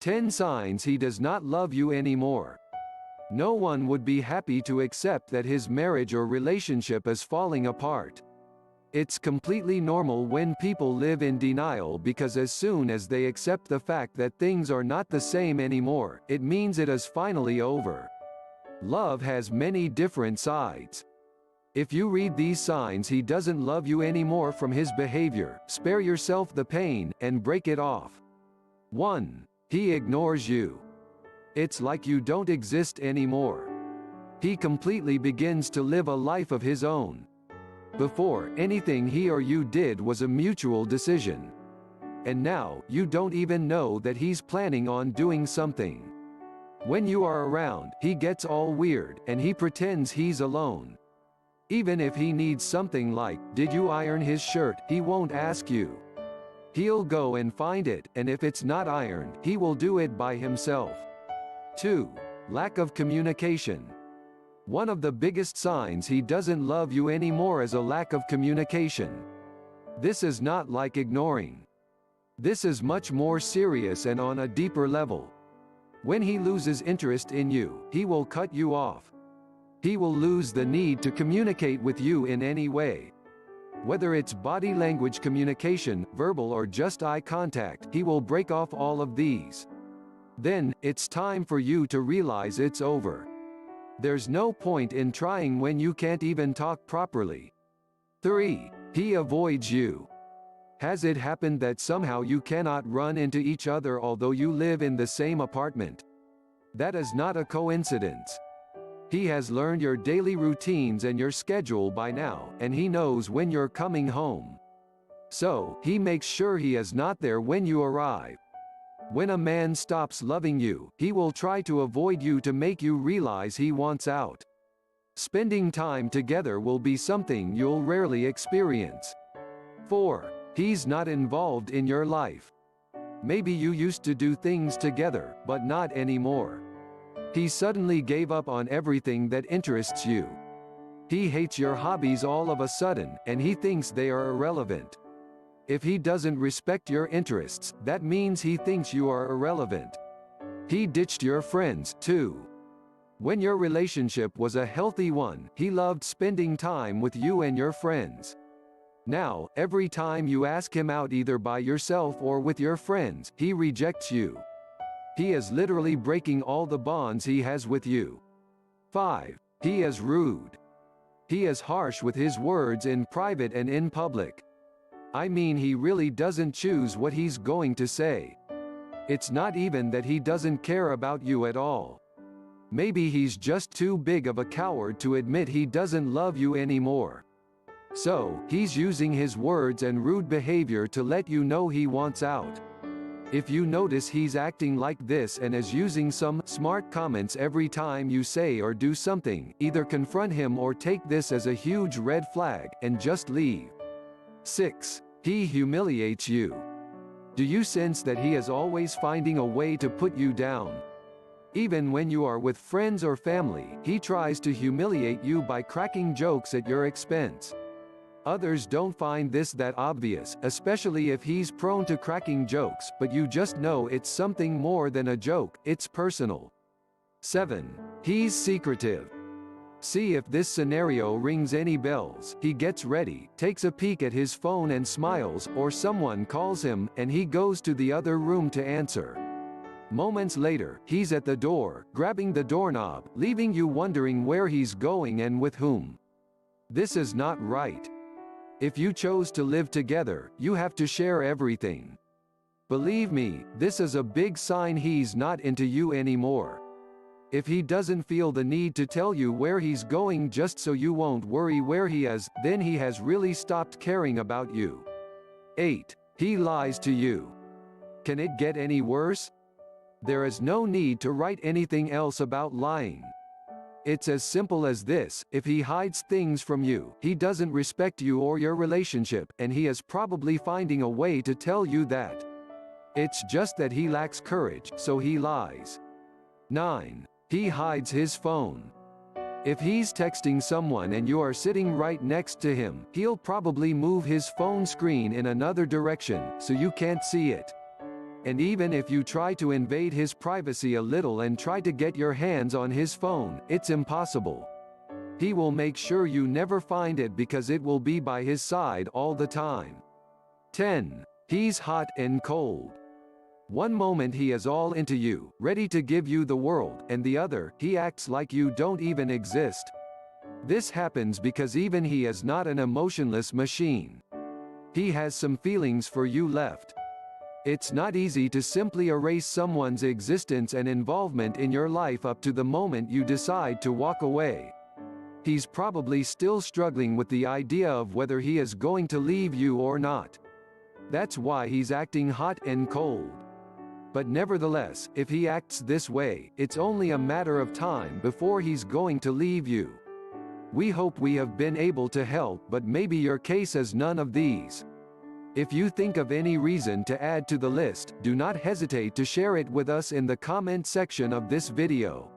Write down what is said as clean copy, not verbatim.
10 signs he does not love you anymore. No one would be happy to accept that his marriage or relationship is falling apart. It's completely normal when people live in denial because as soon as they accept the fact that things are not the same anymore, it means it is finally over. Love has many different sides. If you read these signs he doesn't love you anymore from his behavior, spare yourself the pain, and break it off. 1. He ignores you. It's like you don't exist anymore. He completely begins to live a life of his own. Before, anything he or you did was a mutual decision. And now, you don't even know that he's planning on doing something. When you are around, he gets all weird, and he pretends he's alone. Even if he needs something like, "Did you iron his shirt?" he won't ask you. He'll go and find it, and if it's not ironed, he will do it by himself. 2. Lack of communication. One of the biggest signs he doesn't love you anymore is a lack of communication. This is not like ignoring. This is much more serious and on a deeper level. When he loses interest in you, he will cut you off. He will lose the need to communicate with you in any way. Whether it's body language communication, verbal or just eye contact, he will break off all of these. Then, it's time for you to realize it's over. There's no point in trying when you can't even talk properly. 3. He avoids you. Has it happened that somehow you cannot run into each other although you live in the same apartment? That is not a coincidence. He has learned your daily routines and your schedule by now, and he knows when you're coming home. So, he makes sure he is not there when you arrive. When a man stops loving you, he will try to avoid you to make you realize he wants out. Spending time together will be something you'll rarely experience. 4. He's not involved in your life. Maybe you used to do things together, but not anymore. He suddenly gave up on everything that interests you. He hates your hobbies all of a sudden, and he thinks they are irrelevant. If he doesn't respect your interests, that means he thinks you are irrelevant. He ditched your friends, too. When your relationship was a healthy one, he loved spending time with you and your friends. Now, every time you ask him out either by yourself or with your friends, he rejects you. He is literally breaking all the bonds he has with you. 5. He is rude. He is harsh with his words in private and in public. I mean, he really doesn't choose what he's going to say. It's not even that he doesn't care about you at all. Maybe he's just too big of a coward to admit he doesn't love you anymore. So, he's using his words and rude behavior to let you know he wants out. If you notice he's acting like this and is using some smart comments every time you say or do something, either confront him or take this as a huge red flag, and just leave. 6. He humiliates you. Do you sense that he is always finding a way to put you down? Even when you are with friends or family, he tries to humiliate you by cracking jokes at your expense. Others don't find this that obvious, especially if he's prone to cracking jokes, but you just know it's something more than a joke, it's personal. 7. He's secretive. See if this scenario rings any bells. He gets ready, takes a peek at his phone and smiles, or someone calls him, and he goes to the other room to answer. Moments later, he's at the door, grabbing the doorknob, leaving you wondering where he's going and with whom. This is not right. If you chose to live together, you have to share everything. Believe me, this is a big sign he's not into you anymore. If he doesn't feel the need to tell you where he's going just so you won't worry where he is, then he has really stopped caring about you. 8. He lies to you. Can it get any worse? There is no need to write anything else about lying. It's as simple as this: if he hides things from you, he doesn't respect you or your relationship, and he is probably finding a way to tell you that. It's just that he lacks courage, so he lies. 9. He hides his phone. If he's texting someone and you are sitting right next to him, he'll probably move his phone screen in another direction, so you can't see it. And even if you try to invade his privacy a little and try to get your hands on his phone, it's impossible. He will make sure you never find it because it will be by his side all the time. 10. He's hot and cold. One moment he is all into you, ready to give you the world, and the other, he acts like you don't even exist. This happens because even he is not an emotionless machine. He has some feelings for you left. It's not easy to simply erase someone's existence and involvement in your life up to the moment you decide to walk away. He's probably still struggling with the idea of whether he is going to leave you or not. That's why he's acting hot and cold. But nevertheless, if he acts this way, it's only a matter of time before he's going to leave you. We hope we have been able to help, but maybe your case is none of these. If you think of any reason to add to the list, do not hesitate to share it with us in the comment section of this video.